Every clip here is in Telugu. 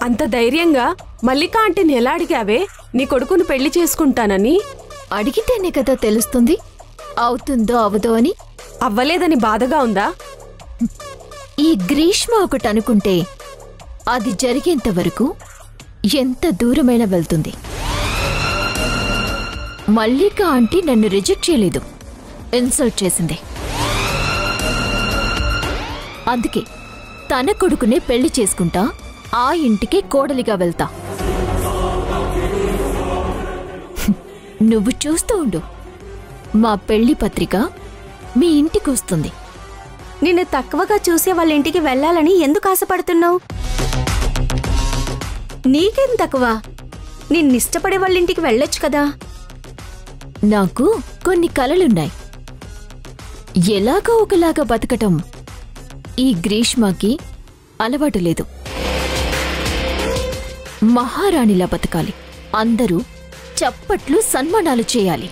అంత ధైర్యంగా మల్లికా ఆంటీని ఎలా అడిగావే నీ కొడుకును పెళ్లి చేసుకుంటానని? అడిగితేనే కదా తెలుస్తుంది అవుతుందో అవదో అని. అవ్వలేదని బాధగా ఉందా? ఈ గ్రీష్మ ఒకటి అనుకుంటే అది జరిగేంత వరకు ఎంత దూరమైనా వెళ్తుంది. మల్లిక ఆంటీ నన్ను రిజెక్ట్ చేయలేదు, ఇన్సల్ట్ చేసింది. అందుకే తన కొడుకునే పెళ్లి చేసుకుంటా, ఆ ఇంటికే కోడలిగా వెళ్తా. నువ్వు చూస్తూ ఉండు, మా పెళ్లి పత్రిక మీ ఇంటికొస్తుంది. నిన్ను తక్కువగా చూసే వాళ్ళ ఇంటికి వెళ్ళాలని ఎందుకు ఆశపడుతున్నావు? నీకేం తక్కువ? నిన్నిష్టపడే వాళ్ళ ఇంటికి వెళ్ళొచ్చు కదా. నాకు కొన్ని కలలున్నాయి. ఎలాగో ఒకలాగా బతకటం ఈ గ్రీష్మకి అలవాటు లేదు. మహారాణిలా బతకాలి, అందరూ చప్పట్లు సన్మానాలు చేయాలి.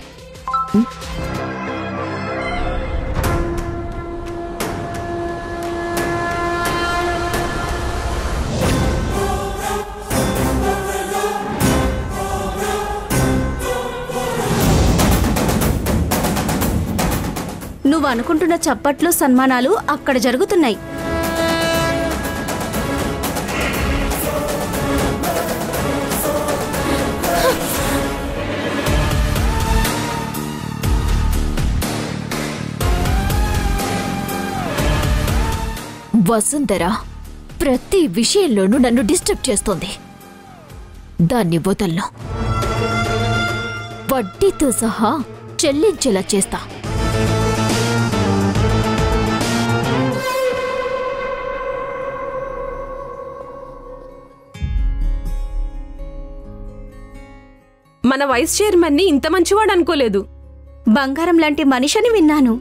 నువ్వు అనుకుంటున్న చప్పట్లు సన్మానాలు అక్కడ జరుగుతున్నాయి. వసుంధర ప్రతి విషయంలోనూ నన్ను డిస్టర్బ్ చేస్తోంది. దాన్ని వదలను, వడ్డీతో సహా చెల్లించేలా చేస్తా. మన వైస్ చైర్మన్ ని ఇంత మంచివాడు అనుకోలేదు. బంగారం లాంటి మనిషిని విన్నాను.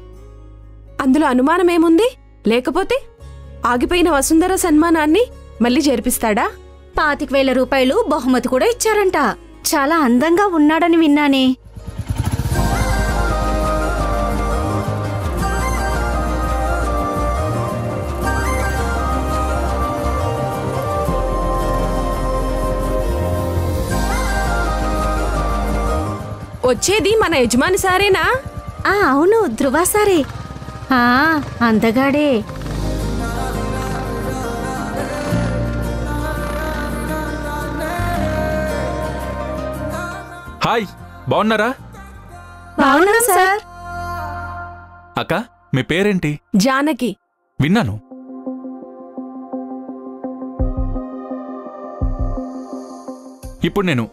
అందులో అనుమానమేముంది? లేకపోతే ఆగిపోయిన వసుంధర సన్మానాన్ని మళ్ళీ జరిపిస్తాడా? 25,000 రూపాయలు బహుమతి కూడా ఇచ్చారంట. చాలా అందంగా ఉన్నాడని విన్నానే. వచ్చేది మన యజమాని సారేనా? అవును, ధ్రువ సారే. అందగాడే. హాయ్, బాగున్నారా? బాగున్నాం సార్. అక్క, మీ పేరేంటి? జానకి. విన్నాను. ఇప్పుడు నేను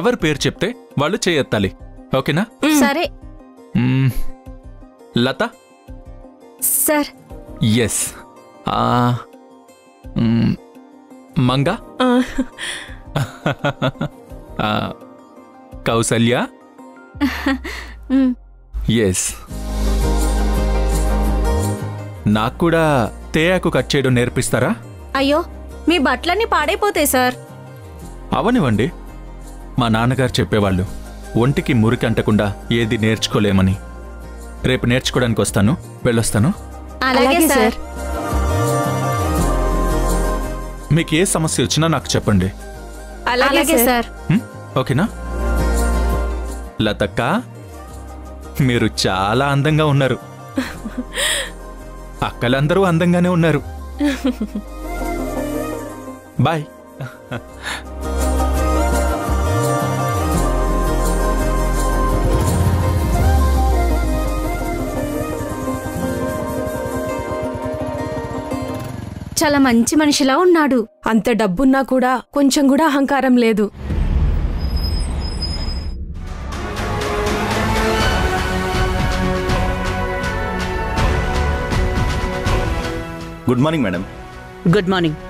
ఎవరి పేరు చెప్తే వాళ్ళు చేయెత్తాలి, ఓకేనా? సరే. Latha. Sir. Yes. Manga. Kausalya. Yes. నాకు కూడా తేయాకు కట్ చేయడం నేర్పిస్తారా? అయ్యో, మీ బట్టలన్నీ పాడైపోతాయి సార్. అవనివ్వండి. మా నాన్నగారు చెప్పేవాళ్ళు, ఒంటికి మురికి అంటకుండా ఏది నేర్చుకోలేమని. రేపు నేర్చుకోవడానికి వస్తాను, వెళ్ళొస్తాను. అలాగే సార్. మీకు ఏ సమస్య వచ్చినా నాకు చెప్పండి. అలాగే సార్. ఓకేనా? లతక్క, మీరు చాలా అందంగా ఉన్నారు. అక్కలందరూ అందంగానే ఉన్నారు. బాయ్. చాలా మంచి మనిషిలా ఉన్నాడు. అంత డబ్బున్నా కూడా కొంచెం కూడా అహంకారం లేదు. Good morning madam. Good morning.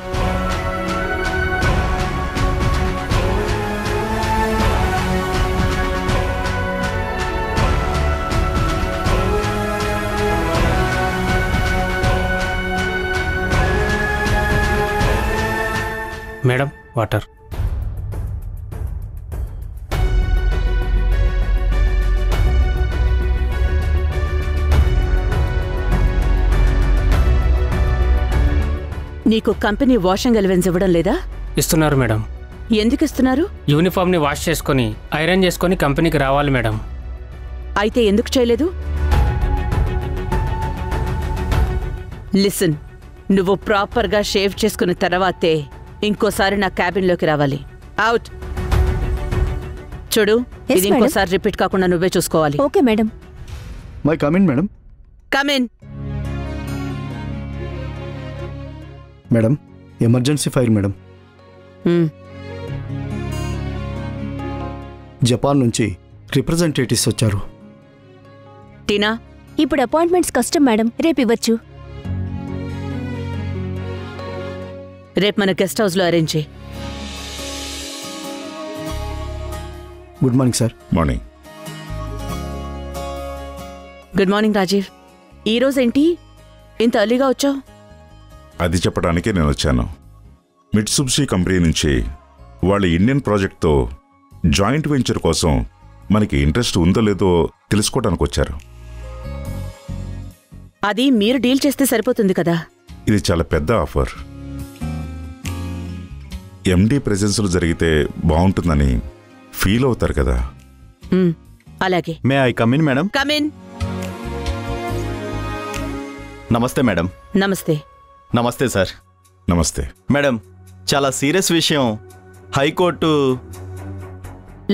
Madam, water. నీకు కంపెనీ వాషింగ్ అలవెన్స్ ఇవ్వడం లేదా? ఇస్తున్నారు మేడం. ఎందుకు ఇస్తున్నారు? యూనిఫామ్ని వాష్ చేసుకొని ఐరన్ చేసుకొని కంపెనీకి రావాలి మేడం. అయితే ఎందుకు చేయలేదు? లిసన్, నువ్వు ప్రాపర్గా షేవ్ చేసుకున్న తర్వాతే ఇంకోసారి నా క్యాబిన్లోకి రావాలి. అవుట్. చూడు, ఇది ఇంకోసారి రిపీట్ కాకుండా నువ్వే చూసుకోవాలి. Okay madam. May come in madam. Come in. Madam, emergency file madam. Japan నుంచి రిప్రజెంటేటివ్స్ వచ్చారు. టీనా, ఇప్పుడు అపాయింట్మెంట్స్ కష్టం మేడం, రేపు ఇవ్వచ్చు. రేపు మన గెస్ట్ హౌస్లో అరేంజ్ చేయి. Good morning sir. Morning. Good morning Rajeev. ఈరోజేంటి ఇంత అర్లీగా వచ్చావు? అది చెప్పడానికే నేను వచ్చాను. మిట్సుబిషి కంపెనీ నుంచి వాళ్ళ ఇండియన్ ప్రాజెక్ట్తో జాయింట్ వెంచర్ కోసం మనకి ఇంట్రెస్ట్ ఉందో లేదో తెలుసుకోవడానికి వచ్చారు. అది మీరు డీల్ చేస్తే సరిపోతుంది కదా. ఇది చాలా పెద్ద ఆఫర్. ఎండి ప్రెజెన్స్లో జరిగితే బాగుంటుందని ఫీల్ అవుతారు కదా. అలాగే. May I come in madam? Come in. నమస్తే మేడం. నమస్తే. నమస్తే సార్. నమస్తే మేడం, చాలా సీరియస్ విషయం. హైకోర్టు.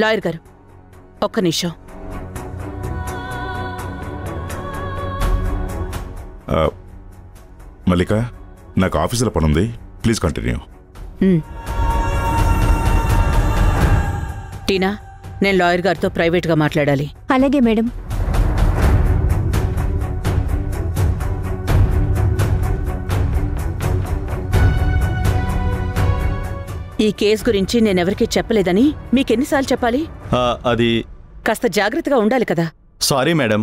లాయర్ గారు, ఒక్క నిమిషం. మల్లిక, నాకు ఆఫీసులో పనుంది, ప్లీజ్ కంటిన్యూ. టీనా, నేను లాయర్ గారితో ప్రైవేట్గా మాట్లాడాలి. అలాగే మేడం. ఈ కేసు గురించి నేనెవరికీ చెప్పలేదని మీకెన్నిసార్లు చెప్పాలి? అది కాస్త జాగ్రత్తగా ఉండాలి కదా. సారీ మేడం,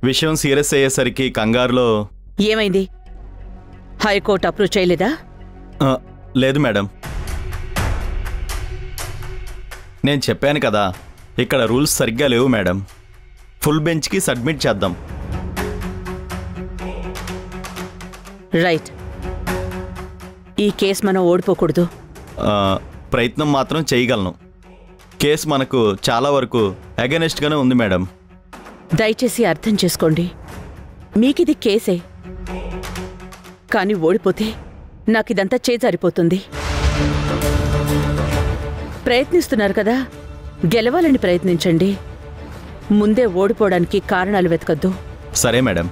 విషయం సీరియస్ అయ్యేసరికి కంగారులో. ఏమైంది? హైకోర్టు అప్రూవ్ చేయలేదా? లేదు మేడం, నేను చెప్పాను కదా, ఇక్కడ రూల్స్ సరిగ్గా లేవు మేడం. ఫుల్ బెంచ్కి సబ్మిట్ చేద్దాం. రైట్. ఈ కేసు మనం ఓడిపోకూడదు. ప్రయత్నం మాత్రం చేయగలను. కేసు మనకు చాలా వరకు అగెనెస్ట్గానే ఉంది మేడం. దయచేసి అర్థం చేసుకోండి, మీకిది కేసే, కానీ ఓడిపోతే నాకిదంతా చేజారిపోతుంది. ప్రయత్నిస్తున్నారు కదా, గెలవాలని ప్రయత్నించండి. ముందే ఓడిపోవడానికి కారణాలు వెతకద్దు. సరే మేడం.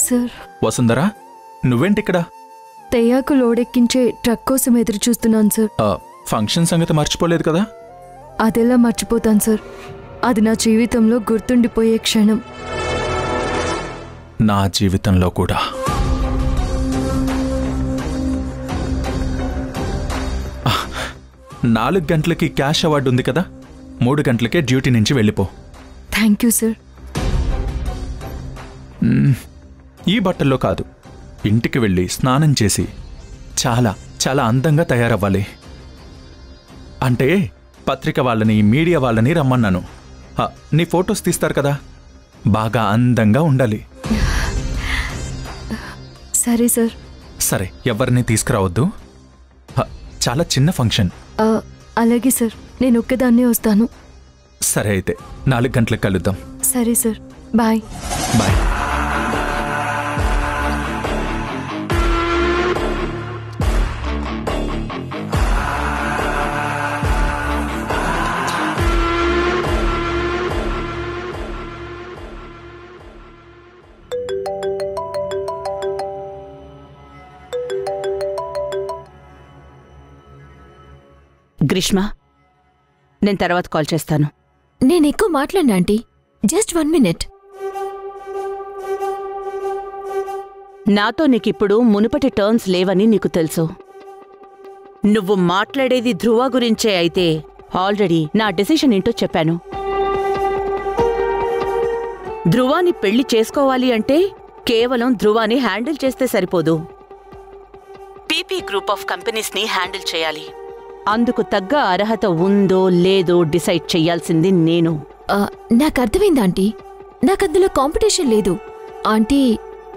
సార్, వసుంధరా, నువ్వేంటిక్కడ? తెయ్యాకు లోడెక్కించే ట్రక్ కోసం ఎదురు చూస్తున్నాను సార్. ఫంక్షన్ సంగతి మర్చిపోలేదు కదా? అదెలా మర్చిపోతాను సార్, అది నా జీవితంలో గుర్తుండిపోయే క్షణం. నా జీవితంలో కూడా. ఆ, 4 గంటలకి క్యాష్ అవార్డు ఉంది కదా, 3 గంటలకే డ్యూటీ నుంచి వెళ్ళిపో. Thank you sir. ఈ బట్టల్లో కాదు, ఇంటికి వెళ్ళి స్నానం చేసి చాలా చాలా అందంగా తయారవ్వాలి. అంటే పత్రిక వాళ్ళని, మీడియా వాళ్ళని రమ్మన్నాను. నీ ఫొటోస్ తీస్తారు కదా, బాగా అందంగా ఉండాలి. సరే సార్. సరే, ఎవరిని తీసుకురావద్దు. చాలా చిన్న ఫంక్షన్. అలాగే సార్, నేను ఒక్కదాన్నే వస్తాను. సరే అయితే 4 గంటలకు కలుద్దాం. సరే సార్, బాయ్. బాయ్. గ్రీష్మ, నేను తర్వాత కాల్ చేస్తాను. నేను ఎక్కువ మాట్లాడినా ఆంటీ, జస్ట్ 1 minute. నాతో నీకిప్పుడు మునుపటి టర్న్స్ లేవని నీకు తెలుసు. నువ్వు మాట్లాడేది ధ్రువ గురించే అయితే ఆల్రెడీ నా డెసిషన్ ఏంటో చెప్పాను. ధ్రువాని పెళ్లి చేసుకోవాలి అంటే కేవలం ధ్రువాని హ్యాండిల్ చేస్తే సరిపోదు. పీపీ గ్రూప్ ఆఫ్ కంపెనీస్ని హ్యాండిల్ చేయాలి. అందుకు తగ్గ అర్హత ఉందో లేదో డిసైడ్ చెయ్యాల్సింది నేను. నాకు అర్థమైంది ఆంటీ. నాకందులో కాంపిటీషన్ లేదు. ఆంటీ,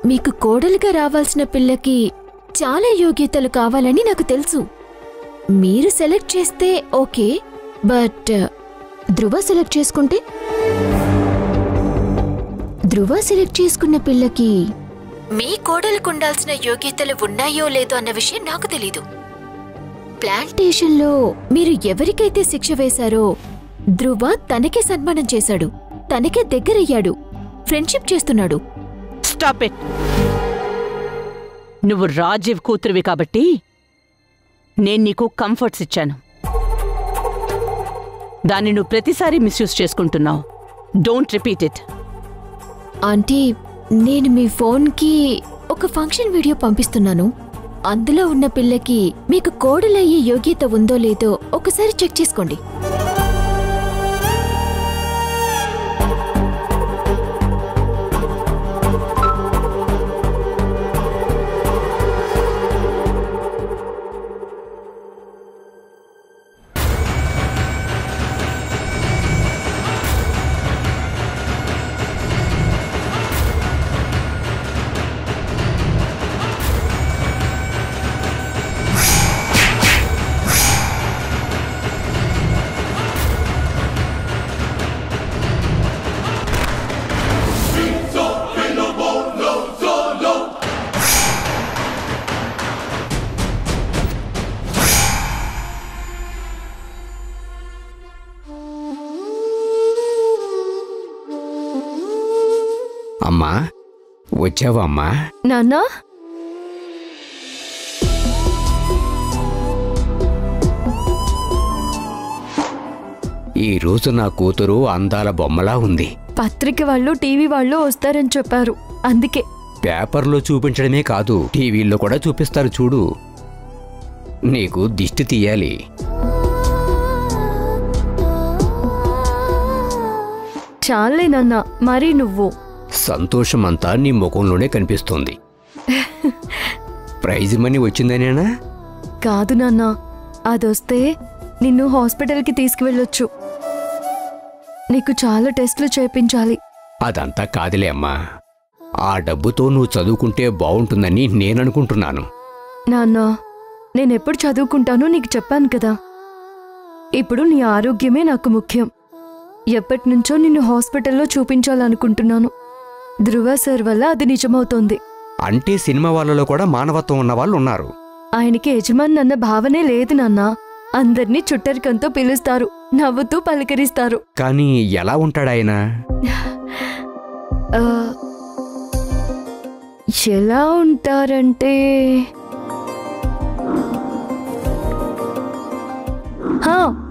మీకు కోడలుగా రావాల్సిన పిల్లకి చాలా యోగ్యతలు కావాలని నాకు తెలుసు. మీరు సెలెక్ట్ చేస్తే ఓకే, బట్ ధ్రువ సెలెక్ట్ చేసుకుంటే? ధ్రువ సెలెక్ట్ చేసుకున్న పిల్లకి మీ కోడలకు ఉండాల్సిన యోగ్యతలు ఉన్నాయో లేదో అన్న విషయం నాకు తెలీదు. ప్లాంటేషన్లో మీరు ఎవరికైతే శిక్ష వేశారో ధ్రువ తనకే సన్మానం చేశాడు, తనకే దగ్గరయ్యాడు, ఫ్రెండ్షిప్ చేస్తున్నాడు. Stop it. నువ్వు రాజీవ్ కూతురివి కాబట్టి నేను నీకు కంఫర్ట్స్ ఇచ్చాను. దాన్ని నువ్వు ప్రతిసారి మిస్యూజ్ చేసుకుంటున్నావు. Don't repeat it. ఆంటీ, నేను మీ ఫోన్కి ఒక ఫంక్షన్ వీడియో పంపిస్తున్నాను. అందులో ఉన్న పిల్లకి మీకు కోడలయ్యే యోగ్యత ఉందో లేదో ఒకసారి చెక్ చేసుకోండి. అమ్మా, వచ్చావా అమ్మా? నాన్నా, ఈరోజు నా కూతురు అందాల బొమ్మలా ఉంది. పత్రిక వాళ్ళు టీవీ వాళ్ళు వస్తారని చెప్పారు, అందుకే. పేపర్లో చూపించడమే కాదు, టీవీల్లో కూడా చూపిస్తారు చూడు. నీకు దిష్టి తీయాలి. చాలే నాన్నా, మరి నువ్వు. సంతోషమంతా నీ ముఖంలోనే కనిపిస్తోంది. ప్రైజ్ మనీ వచ్చిందనేనా? కాదు నాన్నా, అదొస్తే నిన్ను హాస్పిటల్కి తీసుకువెళ్ళొచ్చు. నీకు చాలా టెస్టులు చేయించాలి. అదంతా కాదులే అమ్మా. ఆ డబ్బుతో నువ్వు చదువుకుంటే బావుంటుందని నేననుకుంటున్నాను. నాన్నా, నేనెప్పుడు చదువుకుంటానో నీకు చెప్పాను కదా. ఇప్పుడు నీ ఆరోగ్యమే నాకు ముఖ్యం. ఎప్పటినుంచో నిన్ను హాస్పిటల్లో చూపించాలనుకుంటున్నాను. ధ్రువ సార్ వల్ల అది నిజమవుతోంది. అంటే సినిమా వాళ్ళలో కూడా మానవత్వం ఉన్న వాళ్ళు ఉన్నారు. ఆయనకి యజమాని అన్న భావనే లేదు నాన్నా. అందర్నీ చుట్టరికంతో పిలుస్తారు, నవ్వుతూ పలకరిస్తారు. కానీ ఎలా ఉంటాడాయన? ఎలా ఉంటారంటే,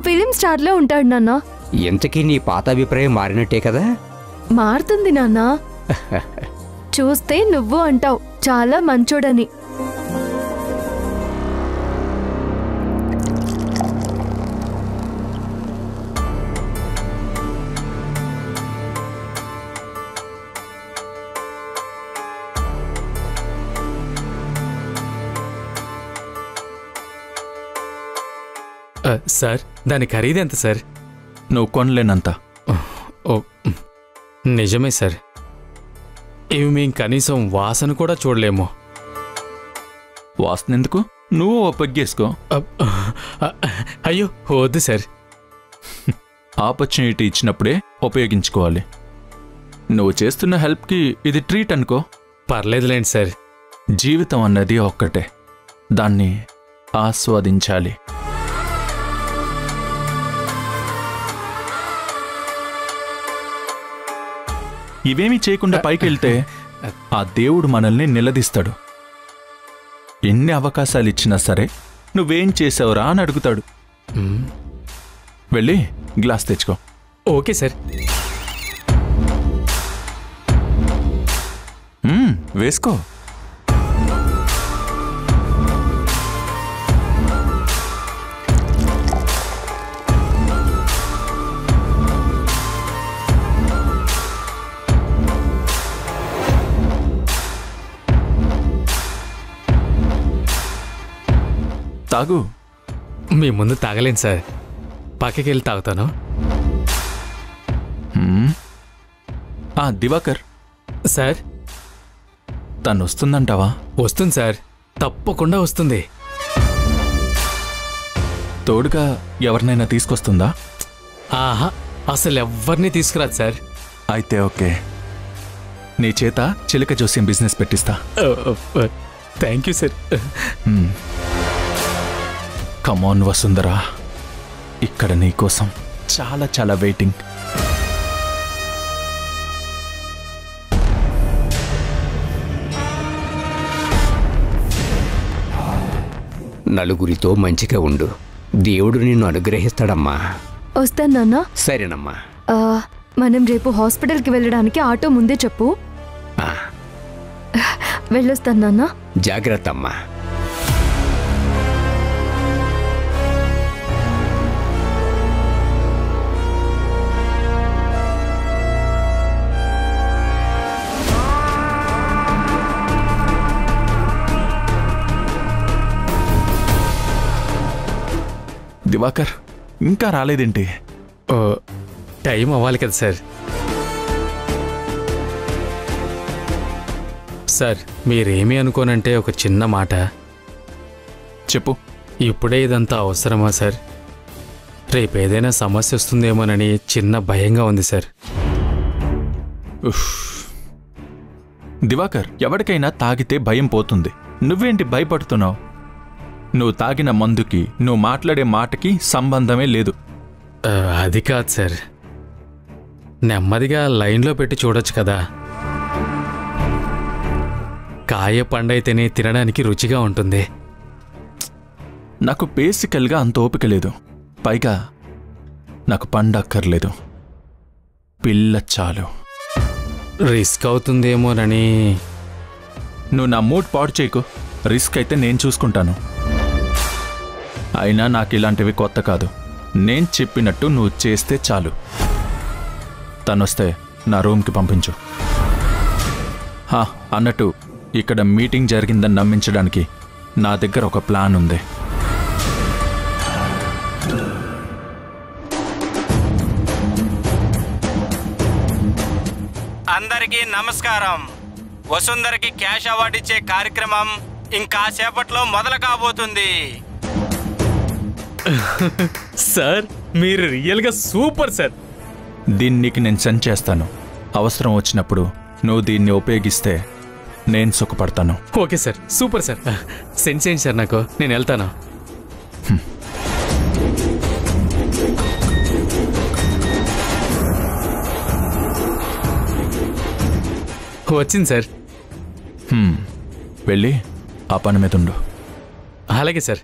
ఫిలిం స్టార్లో ఉంటాడు నాన్నా. ఇంతకీ నీ పాత అభిప్రాయం మారినట్టే కదా? మారుతుంది నాన్నా. చూస్తే నువ్వు అంటావు చాలా మంచోడని. సార్, దాని ఖరీదెంత సార్? నువ్వు కొనలేనంత. ఓ, నిజమే సార్. ఇవి మేం కనీసం వాసన కూడా చూడలేము. వాసన ఎందుకు? నువ్వు ఓ పెగ్గేసుకో. అయ్యో వద్దు సార్. ఆపర్చునిటీ ఇచ్చినప్పుడే ఉపయోగించుకోవాలి. నువ్వు చేస్తున్న హెల్ప్కి ఇది ట్రీట్ అనుకో. పర్లేదులేండి సార్. జీవితం అన్నది ఒక్కటే, దాన్ని ఆస్వాదించాలి. ఇవేమీ చేయకుండా పైకెళ్తే ఆ దేవుడు మనల్ని నిలదీస్తాడు. ఎన్ని అవకాశాలు ఇచ్చినా సరే నువ్వేం చేసావురా అని అడుగుతాడు. వెళ్ళి గ్లాస్ తెచ్చుకో. Okay sir. వేసుకో. తాగు. మీ ముందు తాగలేను సార్, పక్కకి వెళ్ళి తాగుతాను. దివాకర్ సార్, తను వస్తుందంటావా? వస్తుంది సార్, తప్పకుండా వస్తుంది. తోడుగా ఎవరినైనా తీసుకొస్తుందా? ఆహా, అసలు ఎవ్వరిని తీసుకురాదు సార్. అయితే ఓకే, నీ చేత చిలక జోస్యం బిజినెస్ పెట్టిస్తా. Thank you sir. Come on Vasundhara, ఇక్కడ నీకోసం చాలా చాలా వెయిటింగ్. నలుగురితో మంచిగా ఉండు, దేవుడు నిన్ను అనుగ్రహిస్తాడమ్మా. వస్తాను నాన్న. సరేనమ్మా. మనం రేపు హాస్పిటల్కి వెళ్ళడానికి ఆటో ముందే చెప్పు. వెళ్ళొస్తాను నాన్న. జాగ్రత్త అమ్మా. దివాకర్ ఇంకా రాలేదేంటి? టైం అవ్వాలి కదా సార్. సార్, మీరేమీ అనుకోనంటే ఒక చిన్న మాట చెప్పు. ఇప్పుడే ఇదంతా అవసరమా సార్? రేపు ఏదైనా సమస్య వస్తుందేమోనని చిన్న భయంగా ఉంది సార్. దివాకర్, ఎవరికైనా తాగితే భయం పోతుంది. నువ్వేంటి భయపడుతున్నావు? నువ్వు తాగిన మందుకి నువ్వు మాట్లాడే మాటకి సంబంధమే లేదు. అది కాదు సార్, నెమ్మదిగా లైన్లో పెట్టి చూడొచ్చు కదా. కాయ పండైతేనే తినడానికి రుచిగా ఉంటుంది. నాకు బేసికల్గా అంత ఓపిక లేదు. పైగా నాకు పండక్కర్లేదు, పిల్ల చాలు. రిస్క్ అవుతుందేమోనని. నువ్వు నా మూడ్ పాడు చేయకు. రిస్క్ అయితే నేను చూసుకుంటాను. అయినా నాకు ఇలాంటివి కొత్త కాదు. నేను చెప్పినట్టు నువ్వు చేస్తే చాలు. తనొస్తే నా రూమ్కి పంపించు. అన్నట్టు ఇక్కడ మీటింగ్ జరిగిందని నమ్మించడానికి నా దగ్గర ఒక ప్లాన్ ఉంది. అందరికీ నమస్కారం. వసుంధరకి క్యాష్ అవార్డు ఇచ్చే కార్యక్రమం ఇంకాసేపట్లో మొదలు కాబోతుంది. సార్, మీరు రియల్గా సూపర్ సార్. దీనికి నేను సెండ్ చేస్తాను. అవసరం వచ్చినప్పుడు నువ్వు దీన్ని ఉపయోగిస్తే నేను సుఖపడతాను. Okay sir, super sir. Send చేయండి సార్ నాకు, నేను వెళ్తాను. వచ్చింది సార్. వెళ్ళి ఆ పని మీద ఉండు. అలాగే సార్.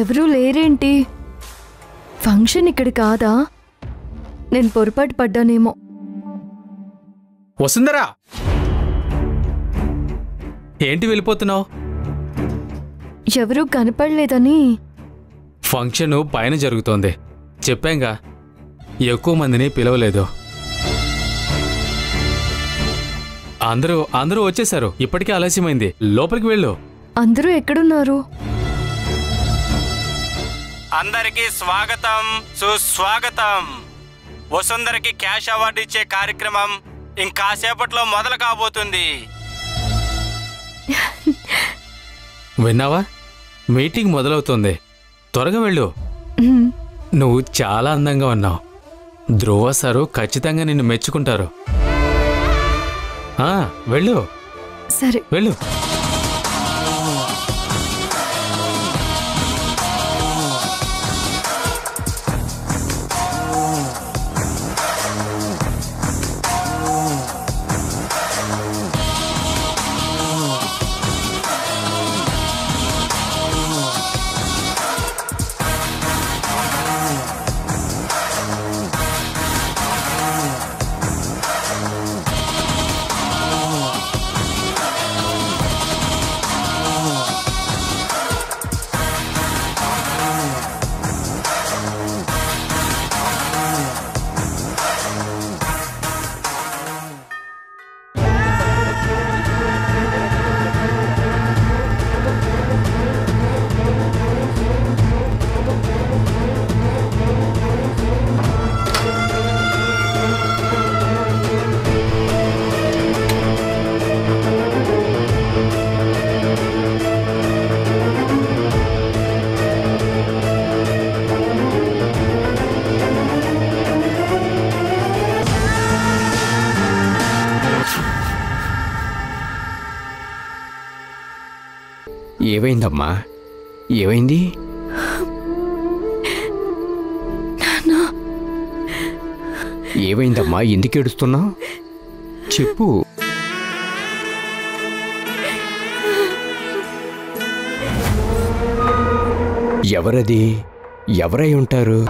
ఎవరూ లేరేంటి? ఫంక్షన్ ఇక్కడ కాదా? నేను పొరపాటు పడ్డానేమో. వసుంధరా, ఏంటి వెళ్ళిపోతున్నావు? ఎవరూ కనపడలేదని. ఫంక్షన్ పైన జరుగుతోంది, చెప్పాంగా. ఎక్కువ మందిని పిలవలేదు. అందరూ వచ్చేశారు. ఇప్పటికే ఆలస్యమైంది. లోపలికి వెళ్ళు. అందరూ ఎక్కడున్నారు? అందరికీ స్వాగతం, సుస్వాగతం. వసుంధరకి క్యాష్ అవార్డు ఇచ్చే కార్యక్రమం ఇంకాసేపట్లో మొదలు కాబోతుంది. విన్నావా? మీటింగ్ మొదలవుతుంది. త్వరగా వెళ్ళు. నువ్వు చాలా అందంగా ఉన్నావు. ధ్రువ సారు ఖచ్చితంగా నిన్ను మెచ్చుకుంటారు. వెళ్ళు. సరే, వెళ్ళు. ఏమైందమ్మా? ఏమైంది? ఏమైందమ్మా? ఎందుకు ఏడుస్తున్నావు? చెప్పు. ఎవరది? ఎవరై ఉంటారు?